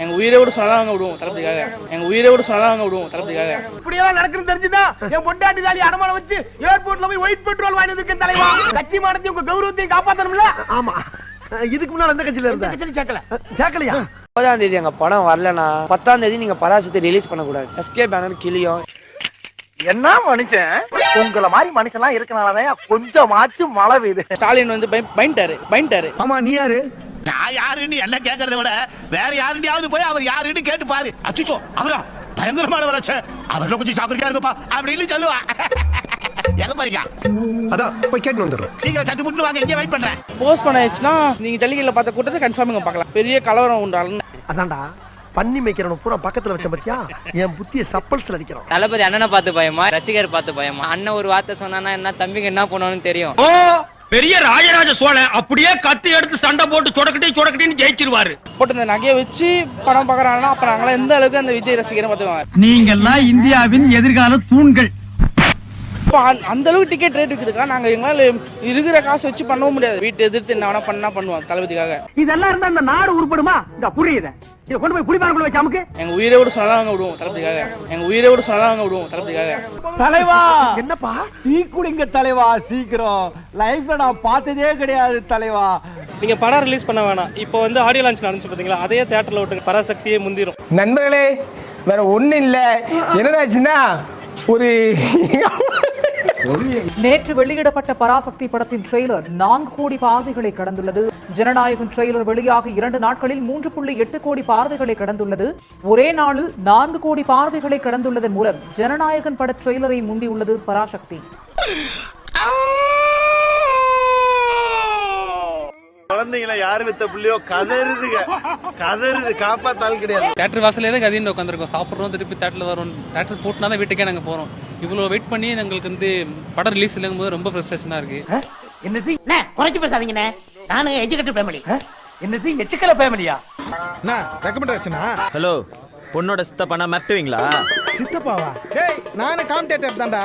எங்க உயிரை விட சொன்னாங்க விடுவோம் தளபதிக்காக. எங்க உயிரை விட சொன்னாங்க விடுவோம் தளபதிக்காக. இப்படி எல்லாம் நடக்குன்னு தெரிஞ்சுதான் என் பொண்டாட்டி தாலி அடமானம் வச்சு ஏர்போர்ட்ல போய் ஒயிட் பெட்ரோல் வாங்கி வந்திருக்கேன் தலைவா. கட்சி மானத்தையும் உங்க கௌரவத்தையும் காப்பாத்தணும்ல. ஆமா, இதுக்கு முன்னால எந்த கட்சியில இருந்த கட்சியில சேர்க்கலையா? 9ஆம் தேதி எங்க படம் வரலனா 10ஆம் தேதி நீங்க பராசத்தை ரிலீஸ் பண்ண கூடாது. எஸ்கே பேனர் கிளியும். என்ன மனுஷன், உங்கள மாதிரி மனுஷன்லாம் இருக்கனாலதான் கொஞ்சமாச்சும் மழை பெய்யுது. ஸ்டாலின் வந்து பயன்ட்டாரு. ஆமா, நீ யாரு? நான் யாருன்னு என்ன கேட்கறத விட வேற யாருடையாவது போய் அவர் யாருன்னு கேட்டு பாரு. அச்சுச்சோ அவரா பயங்கரமானவராச்ச, அவர்ல கொஞ்சம் சாப்பிடுக்கா இருக்குப்பா அப்படின்னு சொல்லுவா. எங்க பாருங்க, அதான் போய் கேட்டு வந்துடுறோம். நீங்க சட்டு முட்டு வாங்க, இங்கே வெயிட் பண்றேன். போஸ்ட் பண்ணாச்சுன்னா நீங்க ஜல்லிக்கட்டுல பார்த்த கூட்டத்தை கன்ஃபார்மிங்க பார்க்கலாம். பெரிய கலவரம் உண்டாலும் அதான்டா பண்ணி மேய்க்கிறவன பூரா பக்கத்துல வச்ச பத்தியா என் புத்திய சப்பல்ஸ்ல அடிக்கிறான். தளபதி அண்ணனை பார்த்து பயமா, ரசிகர் பார்த்து பயமா? அண்ணன் ஒரு வார்த்தை சொன்னா என்ன தம்பிங்க என்ன பண்ணுவான்னு தெரியும். பெரிய ராஜராஜ சோழன் அப்படியே கத்தி எடுத்து சண்டை போட்டு சொடக்கட்டின்னு ஜெயிச்சிருவாரு. போட்டு இந்த நகையை வச்சு படம் பாக்குறாங்கன்னா அப்ப நாங்களாம் எந்த அளவுக்கு அந்த விஜய் ரசிகரை பார்த்துவாங்க. நீங்க எல்லாம் இந்தியாவின் எதிர்கால தூண்கள். அந்த அளவுக்கு டிக்கெட் ரேட் விற்கிறதுக்கா நாங்க எங்களால இருக்கிற காசு வச்சு பண்ணவும் முடியாது. வீட்டு எதிர்த்து என்ன வேணா பண்ணா பண்ணுவோம் தளபதிக்காக. இதெல்லாம் இருந்தா இந்த நாடு உருப்படுமா? இந்த புரியுது, இத கொண்டு போய் குடிபானக்குள்ள வச்சு அமுக்கு. எங்க உயிரை விட சொன்னாங்க விடுவோம் தளபதிக்காக. எங்க உயிரை விட சொன்னாங்க விடுவோம் தளபதிக்காக. தலைவா என்னப்பா டீ குடிங்க தலைவா, சீக்கிரம். லைஃப்ல நான் பார்த்ததே கிடையாது தலைவா. நீங்க படம் ரிலீஸ் பண்ண வேணாம். இப்போ வந்து ஆடியோ லான்ச் நடந்துச்சு பாத்தீங்களா, அதே தியேட்டர்ல விட்டுங்க. பராசக்தியே முந்திரும். நண்பர்களே, வேற ஒண்ணு இல்ல. என்னடாச்சுன்னா ஒரு நேற்று வெளியிடப்பட்ட பராசக்தி படத்தின் ட்ரெய்லர் 4 கோடி பார்வைகளை கடந்துள்ளது. ஜனநாயகன் ட்ரெய்லர் வெளியாக 2 நாட்களில் 3.8 கோடி பார்வைகளை கடந்துள்ளது. ஒரே நாளில் 4 கோடி பார்வைகளை கடந்துள்ளதன் மூலம் ஜனநாயகன் பட ட்ரெய்லரை முந்தியுள்ளது பராசக்தி. குழந்தைங்களை யாரு வித்த புள்ளியோ கதறுது காப்பாத்தாலும் கிடையாது. தியேட்டர் வாசலே கதின்னு உட்காந்துருக்கோம், சாப்பிட்றோம், திருப்பி தேட்டர்ல வரோம். தேட்டர் போட்டுனா தான் வீட்டுக்கே நாங்க போறோம். இவ்வளவு வெயிட் பண்ணி எங்களுக்கு வந்து படம் ரிலீஸ் இல்லைங்கும் போது ரொம்ப ஃப்ரஸ்ட்ரேஷனா இருக்கு. என்னது குறைச்சு பேசாதீங்கண்ணே, நானு எஜுகேட்டட் ஃபேமிலி. என்னது எச்சுக்கல ஃபேமிலியா? ரெக்கமெண்டேஷனா? ஹலோ, பொண்ணோட சித்தப்பானா மிரட்டுவீங்களா? சித்தப்பாவா? டேய் நானே காம்படிட்டர் தான்டா.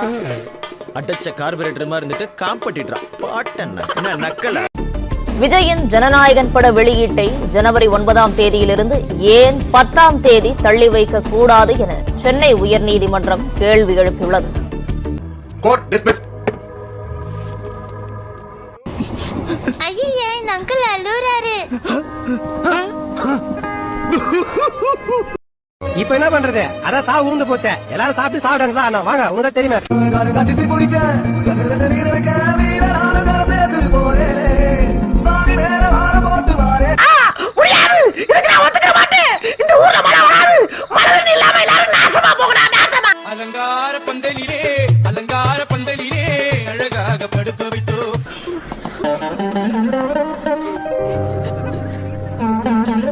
அட்டச்ச கார்பரேட்டர் மாதிரி இருந்துட்டு காம்படிட்டரா? பாட்டன்னா என்ன நக்கல? விஜயின் ஜனநாயகன் பட வெளியீட்டை ஜனவரி 9ஆம் தேதியிலிருந்து ஏன் 10ஆம் தேதி தள்ளி வைக்க கூடாது என சென்னை உயர்நீதிமன்றம் கேள்வி எழுப்பியுள்ளது. இப்ப என்ன பண்றது? அதான் சாவு உருந்து போச்சே, எல்லாரும் சாப்பிட்டு சாப்பிடுங்க சார். வாங்க, உங்களுக்கு தெரியுமே. அலங்கார பந்தலிலே அழகாக படுக்க வைத்தோ.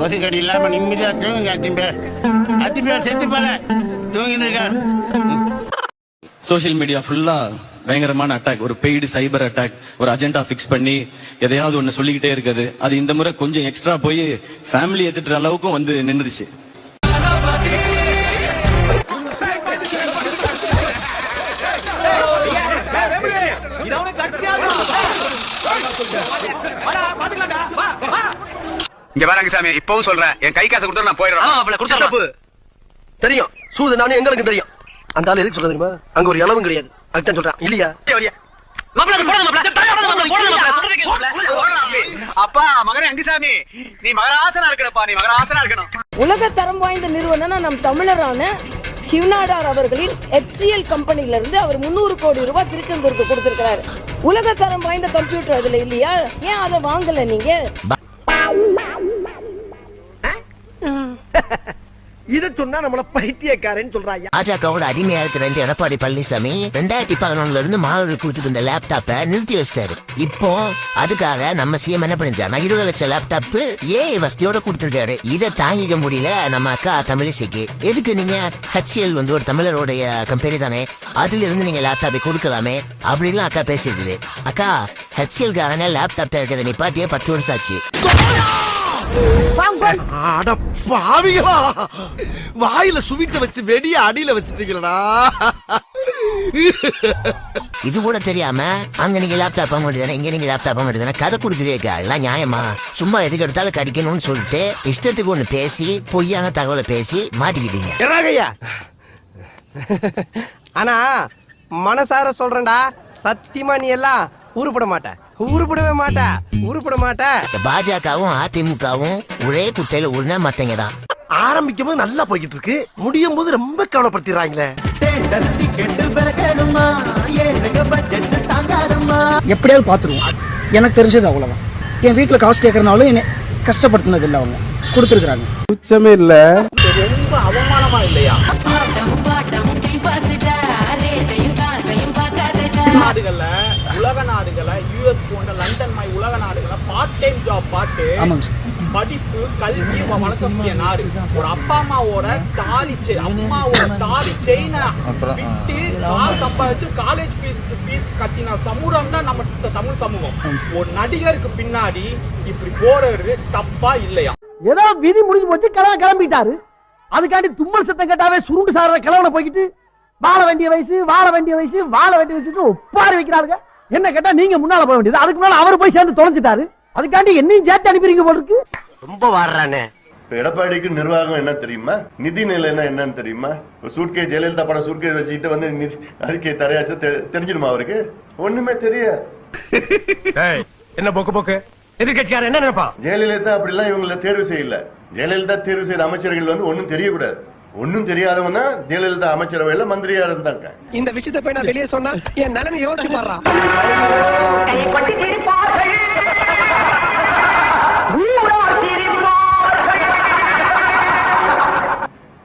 கொசுக்கடி இல்லாம நிம்மதியா தூங்குங்க. அத்திம்பேர் செத்து போல தூங்கிட்டு இருக்க. சோசியல் மீடியா ஃபுல்லா பயங்கரமான அட்டாக், ஒரு பெய்டு சைபர் அட்டாக், ஒரு அஜெண்டா பிக்ஸ் பண்ணி எதையாவது ஒண்ணு சொல்லிக்கிட்டே இருக்குது. அது இந்த முறை கொஞ்சம் எக்ஸ்ட்ரா போய் ஃபேமிலி ஏத்துற அளவுக்கும் வந்து நின்றுச்சு. இங்க பாருங்க சாமி, இப்பவும் சொல்றேன், என் கை காசு கொடுத்தா நான் போயிடுறேன். தெரியும், சூது நானும் எங்களுக்கு தெரியும். அந்த ஆள் எதுக்கு சொல்றது தெரியுமா? அங்க ஒரு இளவும் கிடையாது, அதுதான் சொல்றான். இல்லையா? அப்பா மகனே அங்கிசாமி, நீ மகராசனா இருக்கணும்ப்பா, நீ மகராசனா இருக்கணும். உலக தரம் வாய்ந்த நிறுவனம் நம் தமிழரான சிவநாடார் அவர்களின் HCL கம்பெனில இருந்து அவர் 300 கோடி ரூபாய் திருச்செந்தூருக்கு கொடுத்திருக்கிறாரு. உலக தரம் வாய்ந்த கம்ப்யூட்டர் அதுல இல்லையா? ஏன் அதை வாங்கல நீங்க? இத சொன்னா நம்மள பைத்தியக்காரன்னு சொல்றாங்க. பாஜகவோட அடிமையா இருக்கிற எடப்பாடி பழனிசாமி 2011 இருந்து மாணவர்கள் கொடுத்துட்டு இருந்த லேப்டாப்பை நிறுத்தி வச்சிட்டாரு. இப்போ அதுக்காக நம்ம சிஎம் என்ன பண்ணிருக்காரு, 20 லட்சம் லேப்டாப் ஏஐ வசதியோட கொடுத்திருக்காரு. இதை தாங்கிக்க முடியல நம்ம அக்கா தமிழிசைக்கு. எதுக்கு நீங்க HCL வந்து ஒரு தமிழருடைய கம்பெனி தானே, அதுல இருந்து நீங்க லேப்டாப்பை கொடுக்கலாமே அப்படின்லாம் அக்கா பேசிருக்குது. அக்கா HCL காரன லேப்டாப் இருக்கிறத நிப்பாட்டியே 10 வருஷம் ஆச்சு. அட பாவிகளா, வாயில சுவிட்ட வச்சு வெடிய அடியில வச்சுட்டீங்களா? இது கூட தெரியாம அங்க நீங்க லேப்டாப் வாங்க வேண்டியதானே, இங்க நீங்க லேப்டாப் வாங்க வேண்டியதானே, கதை கொடுக்குறீங்க. எல்லாம் நியாயமா? சும்மா எதுக்கு எடுத்தாலும் கடிக்கணும்னு சொல்லிட்டு இஷ்டத்துக்கு ஒண்ணு பேசி பொய்யான தகவலை பேசி மாட்டிக்கிட்டீங்க. ஆனா மனசார சொல்றேன்டா, சத்தியமா நீ எல்லாம் உருப்பட மாட்ட, உருப்படவே மாட்ட, உருப்பட மாட்ட. இந்த பாஜகவும் அதிமுகவும் ஒரே குட்டையில உருண மாட்டேங்கதான். ஆரம்பிக்கும் போது நல்லா போய்கிட்டு இருக்கு, முடியும் போது ரொம்ப கவலைப்படுத்திடுறாங்களே. எப்படியாவது பாத்துருவோம். எனக்கு தெரிஞ்சது அவ்வளவுதான். என் வீட்டுல காசு கேட்கறனாலும் என்ன கஷ்டப்படுத்தினது இல்லை, அவங்க கொடுத்துருக்காங்க. உச்சமே இல்ல. ரொம்ப அவமானமா இல்லையா? நாடுகள்ல, உலக நாடுகள்ல, யுஎஸ் போன்ற லண்டன் மாதிரி உலக நாடுகள்ல பார்ட் டைம் ஜாப் பார்த்து படிப்பு கல்வி வளர்க்கக்கூடிய நாடு. ஒரு அப்பா அம்மாவோட தாலி செயினை விட்டு சம்பாதிச்சு காலேஜ் ஃபீஸ் கட்டின சமூகம் தான் நம்ம தமிழ் சமூகம். ஒரு நடிகருக்கு பின்னாடி இப்படி போறது தப்பா இல்லையா? ஏதோ விதி முடிஞ்சு போச்சு, கிளம்பிட்டாரு. அதுக்காண்டி தும்மல் சத்தம் கேட்டாவே சுருண்டு சார கிளவனை போய்கிட்டு வாழ வேண்டிய வயசு ஒப்பாரி வைக்கிறாருங்க. என்ன கேட்டா நீங்க முன்னால போக வேண்டியது, அதுக்கு மேல அவர் போய் சேர்ந்து தொலைஞ்சிட்டாரு. அதுக்காண்டி என்னையும் சேர்த்து அனுப்பிடுங்க போல இருக்கு. ரொம்ப வாடுறானே. எடப்பாடிக்கு நிர்வாகம் என்ன தெரியுமா, நிதி நிலைன்னா என்னன்னு தெரியுமா? சூட்கேஸ் ஜெயலலிதா படம் சூட்கேஸ் வச்சுக்கிட்டு வந்து அறிக்கை தரையாச்சு தெரிஞ்சிடுமா அவருக்கு? ஒண்ணுமே தெரியாது. என்ன போக்கு எதிர்கட்சியார் என்ன நினைப்பான்? ஜெயலலிதா அப்படிலாம் இவங்களை தேர்வு செய்யல. ஜெயலலிதா தேர்வு செய்த அமைச்சர்கள் வந்து ஒன்னும் தெரியக்கூடாது. ஒன்னும் தெரியாதவங்க ஜெயலலிதா அமைச்சரவையில மந்திரியா இருந்தாங்க. இந்த விஷயத்தை போய் நான் வெளியே சொன்னா என் நிலைமை யோசிச்சு பாடுறான்.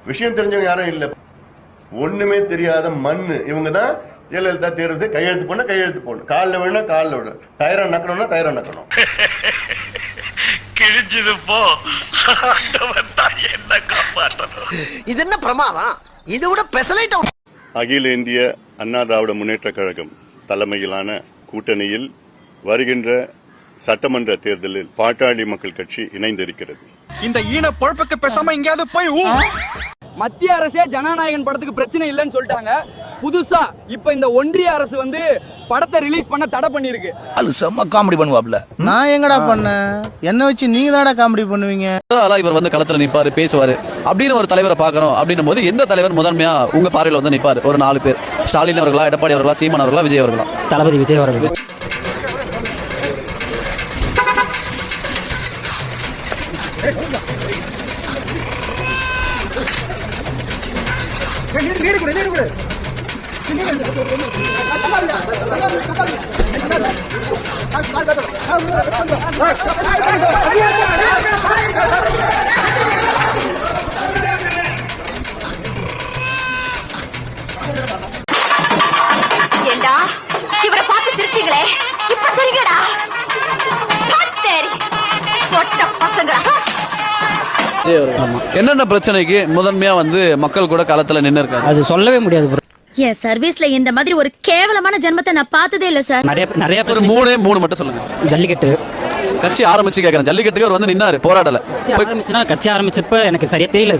விஷயம் தெரிஞ்சவங்க யாரும் இல்ல, ஒண்ணுமே தெரியாத மண்ணு இவங்க தான். ஜெயலலிதா தேர்வு செய்ய கையெழுத்து போடணும், காலில் விழா காலில் விட, டயரம் நக்கணும்னா டயரம் நக்கணும். கிழிஞ்சது போ, என்ன காப்பாற்றணும். இது என்ன பிரமாதம்? இது விட பெசலைட். அகில இந்திய அண்ணா திராவிட முன்னேற்ற கழகம் தலைமையிலான கூட்டணியில் வருகின்ற சட்டமன்ற தேர்தலில் பாட்டாளி மக்கள் கட்சி இணைந்திருக்கிறது. இந்த ஈன பொழப்புக்கு பேசாம எங்கேயாவது போய் மத்திய அரசே ஜனநாயகன் படத்துக்கு பிரச்சனை இல்லைன்னு சொல்லிட்டாங்க. புதுசா இப்ப இந்த ஒன்றிய அரசு வந்து படத்தை ரிலீஸ் பண்ண தடை பண்ணிருக்கு. அது செம்ம காமெடி பண்ணுவாப்ல. நான் எங்கடா பண்ணேன்? என்ன வச்சு நீங்க தானே காமெடி பண்ணுவீங்க? இவர் வந்து களத்துல நிப்பாரு, பேசுவாரு அப்படின்னு ஒரு தலைவரை பாக்குறோம். அப்படின்னும் போது எந்த தலைவர் முதன்மையா உங்க பார்வையில் வந்து நிப்பாரு? ஒரு 4 பேர். ஸ்டாலின் அவர்களா, எடப்பாடி அவர்களா, சீமான் அவர்களா, விஜய் அவர்களா? தளபதி விஜய் அவர்கள். ஏண்டா இவரை பார்த்து திருத்தீங்களே, இப்ப தெரியுங்கடா. என்னென்ன பிரச்சனைக்கு முதன்மையா வந்து மக்கள் கூட களத்துல நின்று இருக்காரு? அது சொல்லவே முடியாது. என் சர்வீஸ்ல இந்த மாதிரி ஒரு கேவலமான ஜென்மத்தை நான் பார்த்ததே இல்ல சார். நிறைய ஒரு 3 மட்டும் சொல்லுங்க. ஜல்லிக்கட்டு கட்சி ஆரம்பிச்சு கேக்குறேன். ஜல்லிக்கட்டுக்கு அவர் வந்து நின்னாரு, போராடல. கட்சி ஆரம்பிச்சப்ப எனக்கு சரியா தெரியல.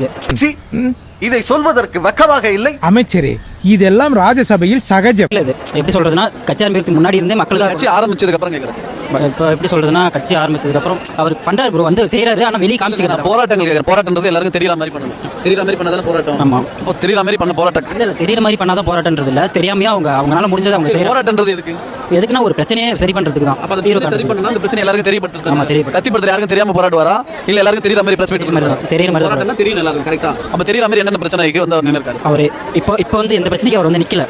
இதை சொல்வதற்கு வெக்கமாக இல்லை. அமைச்சரே, இதெல்லாம் ராஜ்யசபையில் சகஜம். எப்படி சொல்றதுன்னா, கட்சி ஆரம்பிக்கிறதுக்கு முன்னாடி இருந்தே மக்களுக்கு கட்சி ஆரம்பிச்சதுக்கு அப்புறம் கேக்குறேன். இப்போ எப்படி சொல்றதுன்னா, கட்சி ஆரம்பிச்சதுக்கு அப்புறம் அவர் பண்றாரு ப்ரோ, வந்து செய்யறாரு. ஆனா வெளியே காமிச்சுக்கிறார். போராட்டங்கள் கேக்குறேன். போராட்டம்ன்றது எல்லாருக்கும் தெரியற மாதிரி பண்ணணும். தெரியற மாதிரி பண்ணாதான் போராட்டம். ஆமா, இப்போ தெரியற மாதிரி பண்ண போராட்டம் இல்ல. தெரியற மாதிரி பண்ணாதான் போராட்டம்ன்றது இல்ல, தெரியாமையா அவங்களால முடிஞ்சது அவங்க செய்யறாங்க. போராட்டம்ன்றது எதுக்குன்னா ஒரு பிரச்சனையை சரி பண்றதுக்கு தான். அப்ப தீர்வு சரி பண்ணா அந்த பிரச்சனை எல்லாருக்கும் தெரியப்படுது. ஆமா, தெரியும். கத்திப்படுற யாருக்கும் தெரியாம போராடுவாரா இல்ல எல்லாருக்கும் தெரியற மாதிரி பிரஸ் மீட் பண்ணுவாரா? தெரியற மாதிரி போராட்டம்னா தெரியும் எல்லாருக்கும் கரெக்ட்டா. அப்ப தெரியற மாதிரி என்னென்ன பிரச்சனைக்கு வந்து அவர் நின்னுறாரு? அவரு இப்போ வந்து எந்த பிரச்சனைக்கு அவர் வந்து நிக்கல.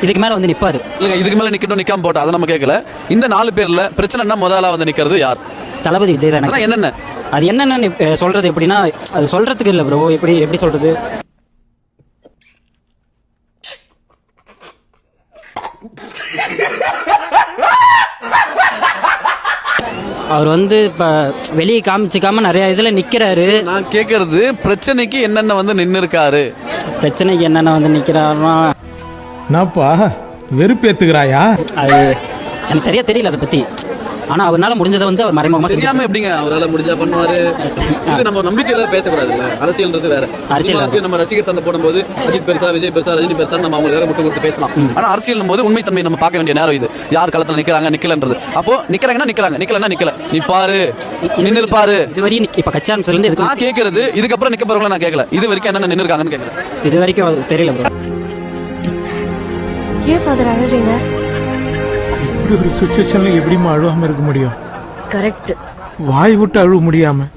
இதுக்கு மேல வந்து நிப்பாரு. இல்ல, இதுக்கு மேல நிக்கட்டும், நிக்காம போட்டா அதை நம்ம கேட்கல. இந்த 4 பேர்ல பிரச்சனைனா முதல்ல வந்து நிக்கிறது யார்? தளபதி விஜய் தான். என்னென்ன அது என்னென்னு சொல்றது எப்படின்னா, அது சொல்றதுக்கு இல்ல ப்ரோ. எப்படி சொல்றது, அவர் வந்து இப்ப வெளியே காமிச்சிக்காம நிறைய இதுல நிக்கிறாரு. நான் கேட்கறது பிரச்சனைக்கு என்னென்ன வந்து நின்னு இருக்காரு? பிரச்சனைக்கு என்னென்ன வந்து நிக்கிறாருன்னா, நாப்பா வெறுப்பேத்துக்கிறாயா? அது எனக்கு சரியா தெரியல அதை பத்தி. ஆனா அவரால் முடிஞ்சதை வந்து அவர் மறைமுகமா தெரியாம எப்படிங்க அவரால் முடிஞ்சா பண்ணுவாரு? இது நம்ம நம்பிக்கையில பேசக்கூடாதுல்ல. அரசியல்ன்றது வேற. அரசியல் நம்ம ரசிகர் சண்டை போடும்போது அஜித் பெருசா, விஜய் பெருசா, ரஜினி பெருசா நம்ம அவங்களுக்காக முட்டு கொடுத்து பேசலாம். ஆனா அரசியல் போது உண்மைத்தன்மை நம்ம பார்க்க வேண்டிய நேரம் இது. யார் களத்துல நிக்கிறாங்க நிக்கலன்றது. அப்போ நிக்கிறாங்கன்னா நிக்கிறாங்க, நிக்கலன்னா நிக்கல. நிப்பாரு, நின்னு இருப்பாரு. இது வரையும் இப்ப கட்சி ஆரம்பிச்சதுல இருந்து நான் கேட்கறது இதுக்கப்புறம் நிக்க போறவங்கள நான் கேட்கல. இது வரைக்கும் என்ன நின்னு இருக்காங்கன்னு கேட்கறேன். இது வரைக்கும் தெரியல ப்ரோ. ஏன் ஃபாதர் அழறீங்க? இப்படி ஒரு சுச்சுவேஷன்ல எப்படிமா அழுவாம இருக்க முடியும்? கரெக்ட். வாய் விட்டு அழுவ முடியாம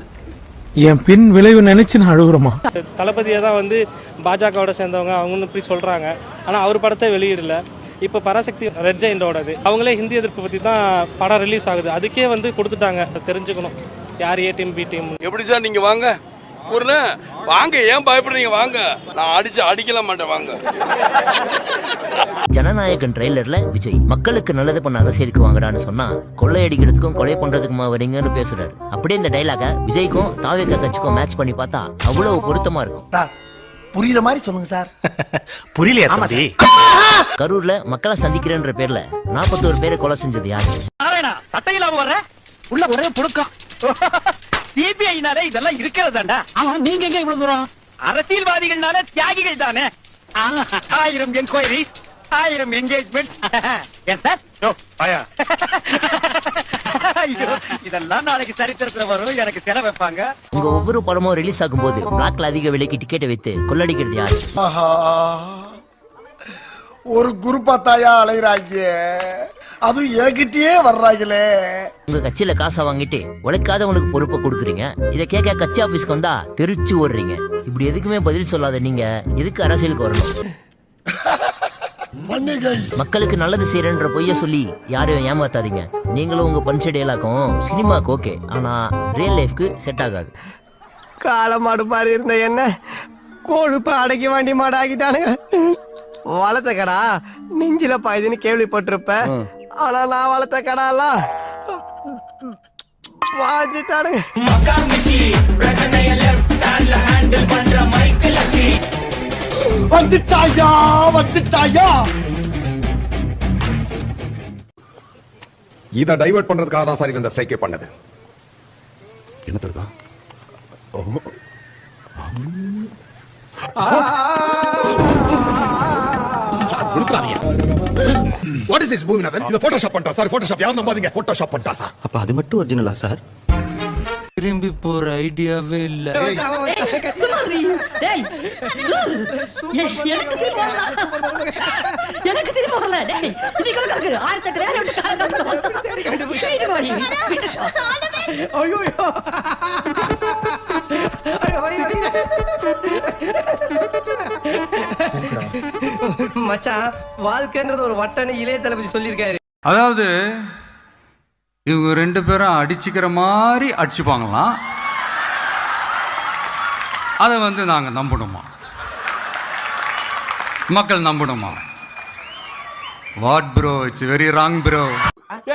என் பின் விளைவு நினைச்சு நான் அழுகுறமா. தளபதியை தான் வந்து பாஜகவோட சேர்ந்தவங்க அவங்கன்னு இப்படி சொல்றாங்க. ஆனா அவர் படத்தை வெளியிடல. இப்போ பராசக்தி ரெட் ஜெயிண்டோடது அவங்களே ஹிந்தி எதிர்ப்பு பற்றி தான் படம் ரிலீஸ் ஆகுது. அதுக்கே வந்து கொடுத்துட்டாங்க. தெரிஞ்சுக்கணும் யார் ஏ டீம் பி டீம். எப்படி சார் நீங்க வாங்க வாங்க, ஏன் பயப்படுறீங்க? வாங்க, நான் அடிக்கல மாட்டேன், வாங்க. ஜனநாயகன் ட்ரெய்லர்ல விஜய் மக்களுக்கு நல்லது பண்ண அரசியலுக்கு வாங்கடான்னு சொன்னா கொள்ளையடிக்கிறதுக்கும் கொலை பண்றதுக்குமா வரீங்கன்னு பேசுறாரு. அப்படியே இந்த டைலாக விஜய்க்கும் தாவேக கட்சிக்கும் மேட்ச் பண்ணி பார்த்தா அவ்வளவு பொருத்தமா இருக்கும். புரியுற மாதிரி சொல்லுங்க சார். புரியலையா தம்பி? கரூர்ல மக்களை சந்திக்கிறேன்ற பேர்ல 41 பேரை கொலை செஞ்சது யாரு? சட்டையிலாம வர்ற உள்ள ஒரே புடுக்கம். சிபிஐனாலே இதெல்லாம் இருக்கிறதாண்டா. நீங்க எங்க இவ்வளவு தூரம்? அரசியல்வாதிகள்னால தியாகிகள் தானே. 1000 என்கொயரிஸ், 1000 என்கேஜ்மெண்ட்ஸ். Yes sir. இதெல்லாம் நாளைக்கு சரித்திரத்துல வரும். எனக்கு செலவு வைப்பாங்க. உங்க ஒவ்வொரு படமும் ரிலீஸ் ஆகும்போது பிளாக்ல அதிக விலைக்கு டிக்கெட்டை வைத்து கொள்ளடிக்கிறது யாரு? ஒரு குரூப்பா தாயா அலைகிறாங்க, அதுவும் ஏகிட்டே வர்றாங்களே. உங்க கட்சியில காசை வாங்கிட்டு உழைக்காதவங்களுக்கு பொறுப்பை கொடுக்குறீங்க. இதை கேட்க கட்சி ஆபீஸ்க்கு வந்தா தெரிச்சு ஓடுறீங்க. இப்படி எதுக்குமே பதில் சொல்லாத நீங்க எதுக்கு அரசியலுக்கு வரணும்? மக்களுக்கு நல்லது செய்யறன்ற பொய்ய சொல்லி யாரையும் ஏமாத்தாதீங்க. நீங்களும் உங்க பஞ்ச டேலாக்கும் சினிமாக்கு ஓகே, ஆனா ரியல் லைஃப்க்கு செட் ஆகாது. காலமாடு மாதிரி இருந்த என்ன கொழுப்பு அடக்கி வாண்டி மாடு ஆகிட்டானுங்க. வளர்த்த கடா நெஞ்சில பாயுதுன்னு கேள்விப்பட்டிருப்ப. ஆனா நான் வளர்த்த கடாலாம் வாஞ்சிட்டானுங்க. வந்துட்டாயா வந்துட்டாயா. இதை டைவர்ட் பண்றதுக்காக தான் சார் இந்த ஸ்ட்ரைக்கே பண்ணது. என்ன தெரியுதா? What is this Boominathan? இது போட்டோஷாப் பண்றா சார். போட்டோஷாப் யாரும் நம்பாதீங்க. போட்டோஷாப் பண்றா சார். அப்ப அது மட்டும் ஒரிஜினலா சார்? திரும்பி போற ஐடியாவே இல்ல. எனக்கு சிரிப்பு வரல. டேய் இன்னைக்கு கலக்கு 1008 வேற விட்டு ஐயோ மச்சான், வாழ்க்கைன்றது ஒரு வட்டனை இளைய தளபதி சொல்லியிருக்காரு. அதாவது இவங்க 2 பேரும் அடிச்சுக்கிற மாதிரி அடிச்சுப்பாங்களாம். அதை வந்து நாங்க நம்பணுமா? மக்கள் நம்பணுமா? What bro, it's very wrong bro.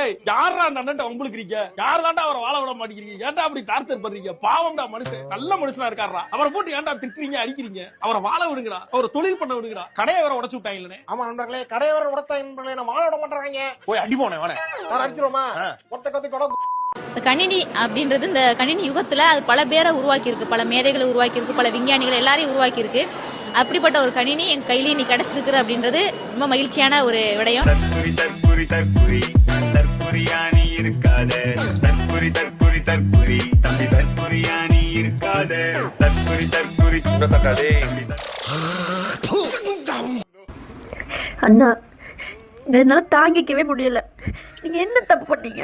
ஏய், யாரா அந்த அண்ணன்ட்ட வம்புலுக்குறீங்க? யார் தாண்டா அவரை வாழ விட மாட்டேங்கிறீங்க? ஏன்டா அப்படி டார்ச்சர் பண்றீங்க? பாவம்டா மனுஷன், நல்ல மனுஷனா இருக்காரா. அவரை போட்டு ஏன்டா திட்டுறீங்க, அடிக்கிறீங்க? அவரை வாழ விடுங்கடா, அவரை தொழில் பண்ண விடுங்கடா. கடையை வேற உடைச்சு விட்டாங்களே. ஆமா நண்பர்களே, கடையை வேற உடைத்தாங்க, நம்ம வாழ விட மாட்டாங்க. போய் அடி போனேன் வானே, நான் அடிச்சிரோமா? கணினி அப்படின்றது இந்த கணினி யுகத்துல அது பல பேரை உருவாக்கி இருக்கு, பல மேதைகளை உருவாக்கி இருக்கு, பல விஞ்ஞானிகள் எல்லாரையும் உருவாக்கி இருக்கு. அப்படிப்பட்ட ஒரு கணினி என் கையிலேயே நீ கிடைச்சிருக்கு அப்படின்றது ரொம்ப மகிழ்ச்சியான ஒரு விடயம். அண்ணா, என்னால தாங்கிக்கவே முடியல. நீங்க என்ன தப்பு பண்ணீங்க?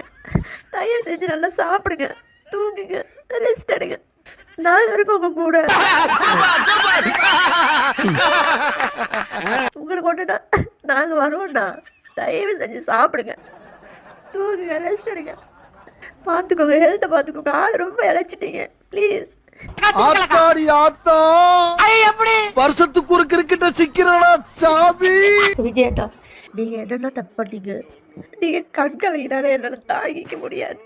தயவு செஞ்சு நல்லா சாப்பிடுங்க, தூங்குங்க, ரெஸ்ட் எடுங்க. நாங்க இருக்கோம் உங்க கூட. உங்களுக்கு ஒண்ணுனா நாங்க வருவோம்னா தயவு செஞ்சு சாப்பிடுங்க, தூங்குங்க, ரெஸ்ட் எடுங்க. பாத்துக்கோங்க, ஹெல்த்தை பாத்துக்கோங்க. ஆள் ரொம்ப இழைச்சிட்டீங்க, ப்ளீஸ். வருஷத்துக்கு ஒரு கிரிக்கெட்ட சிக்கிறடா சாமி. விஜயண்ணா, நீங்க என்னென்ன தப்பு பண்ணீங்க? நீங்க கண்கலையினால என்னால தாங்கிக்க முடியாது.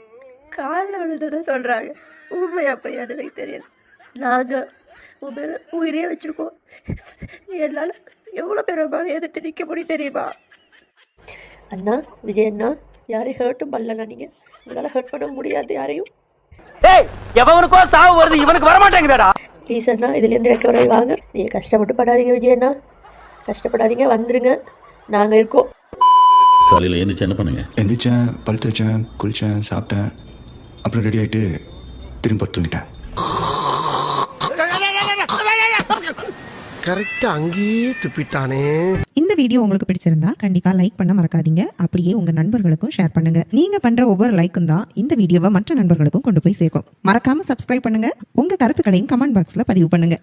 காலில் விழுந்ததான் சொல்றாங்க. உண்மையா பையன் எனக்கு தெரியாது. நாங்க உண்மையில உயிரே வச்சிருக்கோம். என்னால எவ்வளவு பேர் எதிர்த்து நிக்க முடியும் தெரியுமா? அண்ணா, விஜய் அண்ணா, யாரையும் ஹர்ட்டும் பண்ணலண்ணா. நீங்க உங்களால் ஹர்ட் பண்ண முடியாது யாரையும். ஏய் எவனுக்கோ சாவு வருது இவனுக்கு வர மாட்டேங்குதுடா. ப்ளீஸ் அண்ணா இதுலேருந்து ரெக்கவரி வாங்க. நீங்கள் கஷ்டப்பட்டு படாதீங்க விஜய் அண்ணா, கஷ்டப்படாதீங்க, வந்துருங்க, நாங்கள் இருக்கோம். காலையில் எழுந்திரிச்சு என்ன பண்ணுங்க? எந்திரிச்சேன், பல் தேய்ச்சேன், குளித்தேன், சாப்பிட்டேன், அப்புறம் ரெடி ஆகிட்டு திரும்ப தூங்கிட்டேன். கரெக்டா அங்கேயே துப்பிட்டானே. இந்த வீடியோ உங்களுக்கு பிடிச்சிருந்தா கண்டிப்பா லைக் பண்ண மறக்காதீங்க. அப்படியே உங்க நண்பர்களுக்கும் ஷேர் பண்ணுங்க. நீங்க பண்ற ஒவ்வொரு லைக்கும் தான் இந்த வீடியோவை மற்ற நண்பர்களுக்கும் கொண்டு போய் சேர்க்கும். மறக்காம சப்ஸ்கிரைப் பண்ணுங்க. உங்க கருத்துக்களையும் கமெண்ட் பாக்ஸ்ல பதிவு பண்ணுங்க.